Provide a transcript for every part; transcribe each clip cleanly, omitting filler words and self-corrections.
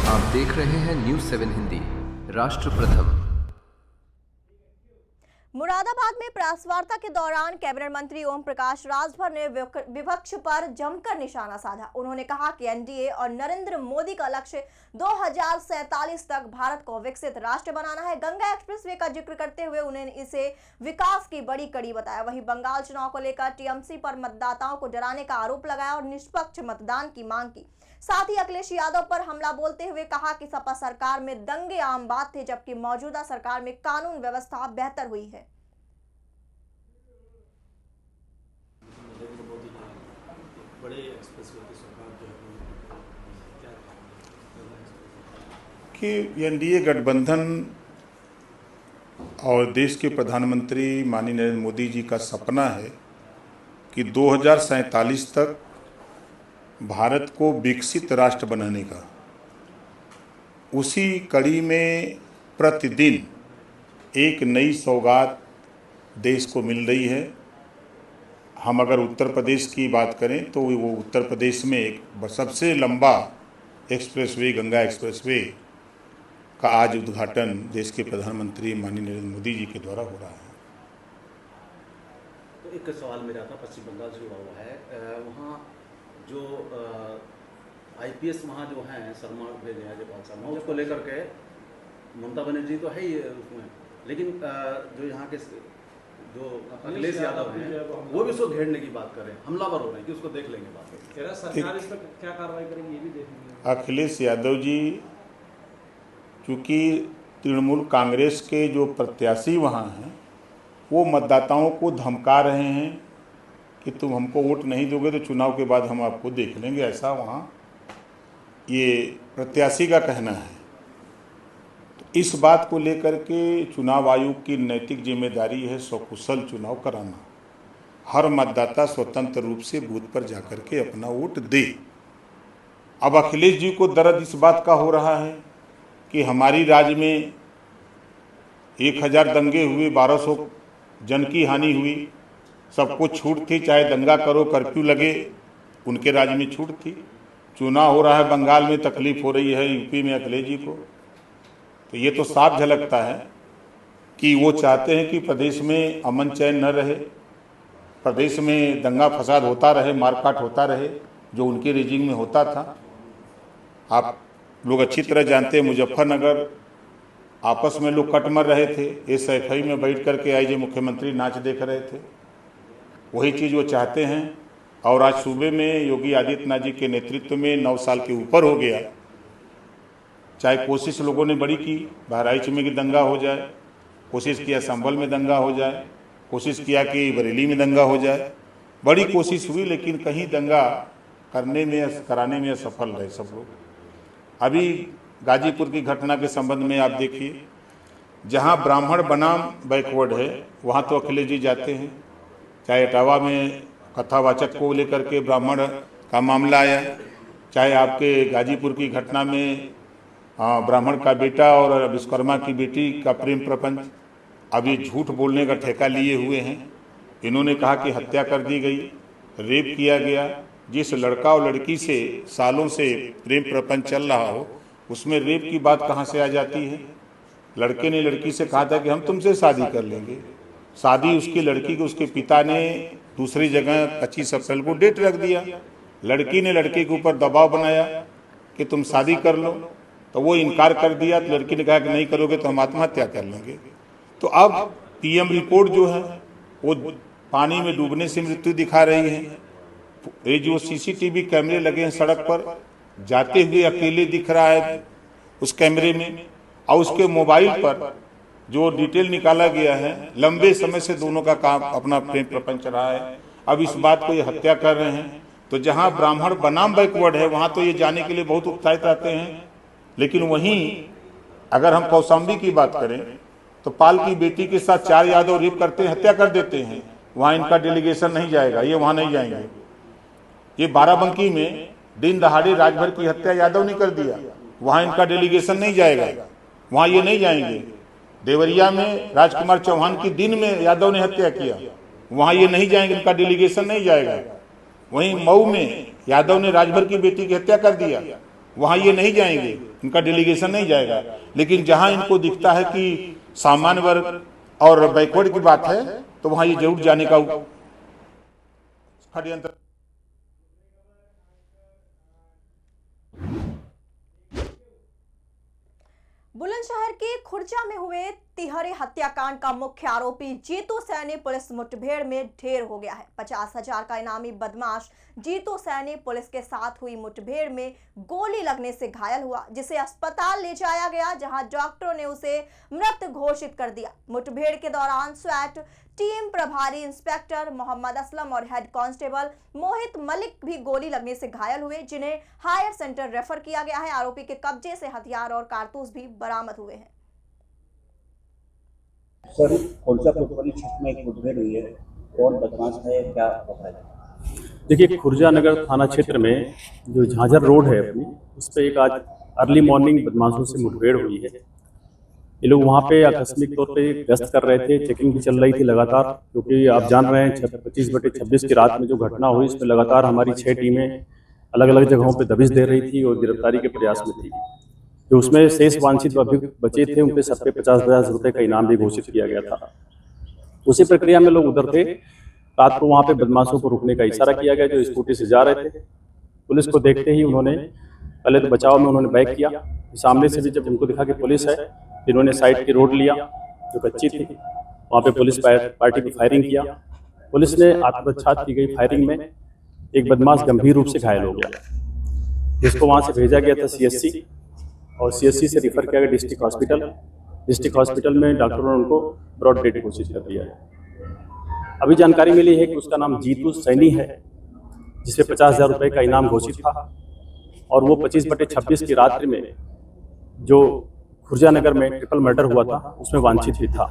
आप देख रहे हैं न्यूज़ 7 हिंदी, राष्ट्र प्रथम। मुरादाबाद में प्रेस वार्ता के दौरान कैबिनेट मंत्री ओम प्रकाश राजभर ने विपक्ष पर जमकर निशाना साधा। उन्होंने कहा कि एनडीए और नरेंद्र मोदी का लक्ष्य 2047 तक भारत को विकसित राष्ट्र बनाना है। गंगा एक्सप्रेसवे का जिक्र करते हुए उन्होंने इसे विकास की बड़ी कड़ी बताया। वहीं बंगाल चुनाव को लेकर टीएमसी पर मतदाताओं को डराने का आरोप लगाया और निष्पक्ष मतदान की मांग की। साथ ही अखिलेश यादव पर हमला बोलते हुए कहा कि सपा सरकार में दंगे आम बात थे, जबकि मौजूदा सरकार में कानून व्यवस्था बेहतर हुई है। कि एनडीए गठबंधन और देश के प्रधानमंत्री माननीय नरेंद्र मोदी जी का सपना है कि 2047 तक भारत को विकसित राष्ट्र बनाने का। उसी कड़ी में प्रतिदिन एक नई सौगात देश को मिल रही है। हम अगर उत्तर प्रदेश की बात करें तो वो उत्तर प्रदेश में एक सबसे लंबा एक्सप्रेसवे गंगा एक्सप्रेसवे का आज उद्घाटन देश के प्रधानमंत्री माननीय नरेंद्र मोदी जी के द्वारा हो रहा है। तो एक सवाल मेरा था, पश्चिम बंगाल से जुड़ा हुआ है। वहाँ जो आईपीएस वहाँ जो हैं शर्मा भेजे हैं जयपाल शर्मा, उसको लेकर के ममता बनर्जी तो है ही उसमें, लेकिन जो यहाँ के जो अखिलेश यादव हैं वो भी उसको घेरने की बात कर रहे हैं, हमलावर हो रहे हैं कि उसको देख लेंगे बात। सरकार इस पर क्या कार्रवाई करेगी ये भी देखेंगे। अखिलेश यादव जी चूँकि तृणमूल कांग्रेस के जो प्रत्याशी वहाँ हैं वो मतदाताओं को धमका रहे हैं कि तुम हमको वोट नहीं दोगे तो चुनाव के बाद हम आपको देख लेंगे, ऐसा वहाँ ये प्रत्याशी का कहना है। तो इस बात को लेकर के चुनाव आयोग की नैतिक जिम्मेदारी है सकुशल चुनाव कराना। हर मतदाता स्वतंत्र रूप से बूथ पर जाकर के अपना वोट दे। अब अखिलेश जी को दर्द इस बात का हो रहा है कि हमारी राज्य में 1000 दंगे हुए, 1200 जन की हानि हुई, सब कुछ छूट थी, चाहे दंगा करो कर्फ्यू लगे, उनके राज्य में छूट थी। चुनाव हो रहा है, बंगाल में तकलीफ हो रही है, यूपी में अखिलेश जी को। तो ये तो साफ झलकता है कि वो चाहते हैं कि प्रदेश में अमन चैन न रहे, प्रदेश में दंगा फसाद होता रहे, मारकाट होता रहे, जो उनके रेजिम में होता था। आप लोग अच्छी तरह जानते हैं मुजफ्फरनगर आपस में लोग कट मर रहे थे, एसएफआई में बैठ करके आईजे मुख्यमंत्री नाच देख रहे थे। वही चीज़ वो चाहते हैं। और आज सूबे में योगी आदित्यनाथ जी के नेतृत्व में 9 साल के ऊपर हो गया। चाहे कोशिश लोगों ने बड़ी की, बहराइच में कि दंगा हो जाए, कोशिश किया संभल में दंगा हो जाए, कोशिश किया कि बरेली में दंगा हो जाए, बड़ी कोशिश हुई, लेकिन कहीं दंगा कराने में असफल रहे सब लोग। अभी गाजीपुर की घटना के संबंध में आप देखिए, जहां ब्राह्मण बनाम बैकवर्ड है वहां तो अखिलेश जी जाते हैं। चाहे इटावा में कथावाचक को लेकर के ब्राह्मण का मामला आया, चाहे आपके गाजीपुर की घटना में ब्राह्मण का बेटा और विश्वकर्मा की बेटी का प्रेम प्रपंच। अब ये झूठ बोलने का ठेका लिए हुए हैं। इन्होंने कहा कि हत्या कर दी गई, रेप किया गया। जिस लड़का और लड़की से सालों से प्रेम प्रपंच चल रहा हो उसमें रेप की बात कहाँ से आ जाती है। लड़के ने लड़की से कहा था कि हम तुमसे शादी कर लेंगे, शादी उसकी लड़की को उसके पिता ने दूसरी जगह 25 अप्रैल को डेट रख दिया। लड़की ने लड़के के ऊपर दबाव बनाया कि तुम शादी कर लो, तो वो इनकार कर दिया। तो लड़की ने कहा कि नहीं करोगे तो हम आत्महत्या कर लेंगे। तो अब पीएम रिपोर्ट जो है वो पानी में डूबने से मृत्यु दिखा रही है। ये जो सीसीटीवी कैमरे लगे हैं सड़क पर, जाते हुए अकेले दिख रहा है उस कैमरे में, और उसके मोबाइल पर जो डिटेल निकाला गया है, लंबे समय से दोनों का काम अपना प्रेम प्रपंच रहा है। अब इस बात को ये हत्या कर रहे हैं। तो जहां ब्राह्मण बनाम बैकवर्ड है वहां तो ये जाने के लिए बहुत उत्साहित रहते हैं, लेकिन वहीं अगर हम कौशाम्बी की बात करें तो पाल की बेटी के साथ 4 यादव रेप करते हैं, हत्या कर देते हैं। वहां इनका डेलीगेशन नहीं जाएगा, ये वहां नहीं जाएंगे। ये बाराबंकी में दिन दहाड़े राजभर की हत्या यादव ने कर दिया, वहां इनका डेलीगेशन नहीं जाएगा, वहां ये नहीं जाएंगे। देवरिया में राजकुमार चौहान की दिन में यादव ने हत्या किया, वहां ये नहीं जाएंगे, इनका डेलीगेशन नहीं जाएगा। वहीं मऊ में यादव ने राजभर की बेटी की हत्या कर दिया, वहाँ ये नहीं जाएंगे, इनका डेलीगेशन नहीं जाएगा। लेकिन जहाँ इनको दिखता है कि सामान्य वर्ग और बैकवर्ड की बात है तो वहाँ ये जरूर जाने का षड्यंत्र। बुलंदशहर के खुर्जा में हुए तिहरे हत्याकांड का मुख्य आरोपी जीतू सैनी पुलिस मुठभेड़ में ढेर हो गया है। 50,000 का इनामी बदमाश जीतू सैनी पुलिस के साथ हुई मुठभेड़ में गोली लगने से घायल हुआ, जिसे अस्पताल ले जाया गया, जहां डॉक्टरों ने उसे मृत घोषित कर दिया। मुठभेड़ के दौरान स्वैट टीम प्रभारी इंस्पेक्टर मोहम्मद असलम और हेड कांस्टेबल मोहित मलिक भी गोली लगने से घायल हुए, जिन्हें हायर सेंटर रेफर किया गया है। आरोपी के कब्जे से हथियार और कारतूस भी बरामद हुए हैं। सर, खुर्जा कोतवाली क्षेत्र में एक मुठभेड़ हुई है, कौन बदमाश है, क्या बताया? देखिए, खुर्जा नगर थाना क्षेत्र में जो झांझर रोड है अपनी, उस पर एक आज अर्ली मॉर्निंग बदमाशों से मुठभेड़ हुई है। ये लोग वहाँ पे आकस्मिक तौर पे गश्त कर रहे थे, चेकिंग भी चल रही थी लगातार, क्योंकि आप जान रहे हैं 25/26 की रात में जो घटना हुई, इसमें लगातार हमारी 6 टीमें अलग अलग जगहों पे दबिश दे रही थी और गिरफ्तारी के प्रयास में थी। जो उसमें शेष वांछित अभियुक्त बचे थे, उनके सब पे 50,000 रुपये का इनाम भी घोषित किया गया था। उसी प्रक्रिया में लोग उधर थे। रात को वहाँ पे बदमाशों को रुकने का इशारा किया गया, जो स्कूटी से जा रहे थे। पुलिस को देखते ही उन्होंने पहले तो बचाव में उन्होंने बैक किया। सामने से भी जब उनको दिखा कि पुलिस है, इन्होंने साइड की रोड लिया जो कच्ची थी, वहाँ पे पुलिस पार्टी को फायरिंग किया। पुलिस ने आत्मरक्षा की गई फायरिंग में एक बदमाश गंभीर रूप से घायल हो गया, जिसको वहाँ से भेजा गया था CSC, और CSC से रिफर किया गया डिस्ट्रिक्ट हॉस्पिटल। डिस्ट्रिक्ट हॉस्पिटल में डॉक्टरों ने उनको ब्रॉड डेड घोषित कर दिया है। अभी जानकारी मिली है कि उसका नाम जीतू सैनी है, जिसे 50,000 रुपये का इनाम घोषित था, और वो 25/26 की रात्रि में जो खुर्जा नगर में ट्रिपल मर्डर हुआ था, उसमें वांछित भी था।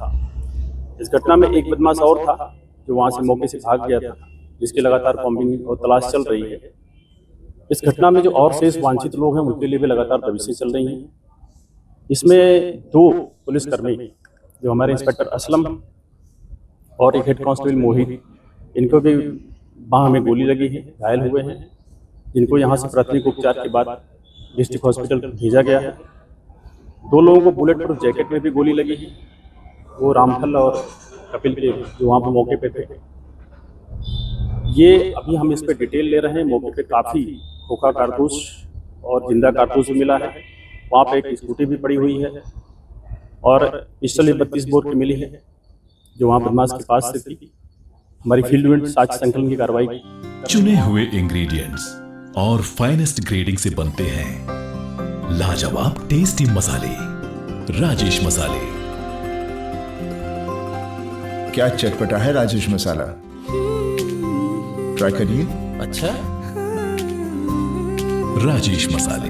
इस घटना में एक बदमाश और था जो वहाँ से मौके से भाग गया था, जिसकी लगातार कॉम्बिंग और तलाश चल रही है। इस घटना में जो और शेष वांछित लोग हैं, उनके लिए भी लगातार दबिशें चल रही हैं। इसमें 2 पुलिसकर्मी, जो हमारे इंस्पेक्टर असलम और एक हेड कांस्टेबल मोहित, इनको भी बांह में गोली लगी है, घायल हुए हैं, जिनको यहाँ से प्राथमिक उपचार के बाद डिस्ट्रिक्ट हॉस्पिटल भेजा गया है। 2 लोगों को बुलेट प्रूफ जैकेट में भी गोली लगी है, वो रामफल और कपिल के जो वहाँ पर मौके पे थे। ये अभी हम इस पर डिटेल ले रहे हैं। मौके पे काफ़ी खोखा कारतूस और जिंदा कारतूस भी मिला है। वहाँ पे एक स्कूटी भी पड़ी हुई है और पिस्टल 32 बोर की मिली है, जो वहाँ बदमाश के पास से थी। हमारी फील्ड यूनिट साक्ष्य संकलन की कार्रवाई। चुने हुए इंग्रेडिएंट्स और फाइनेस्ट ग्रेडिंग से बनते हैं लाजवाब टेस्टी मसाले, राजेश मसाले। क्या चटपटा है राजेश मसाला, ट्राई करिए। अच्छा, राजेश मसाले।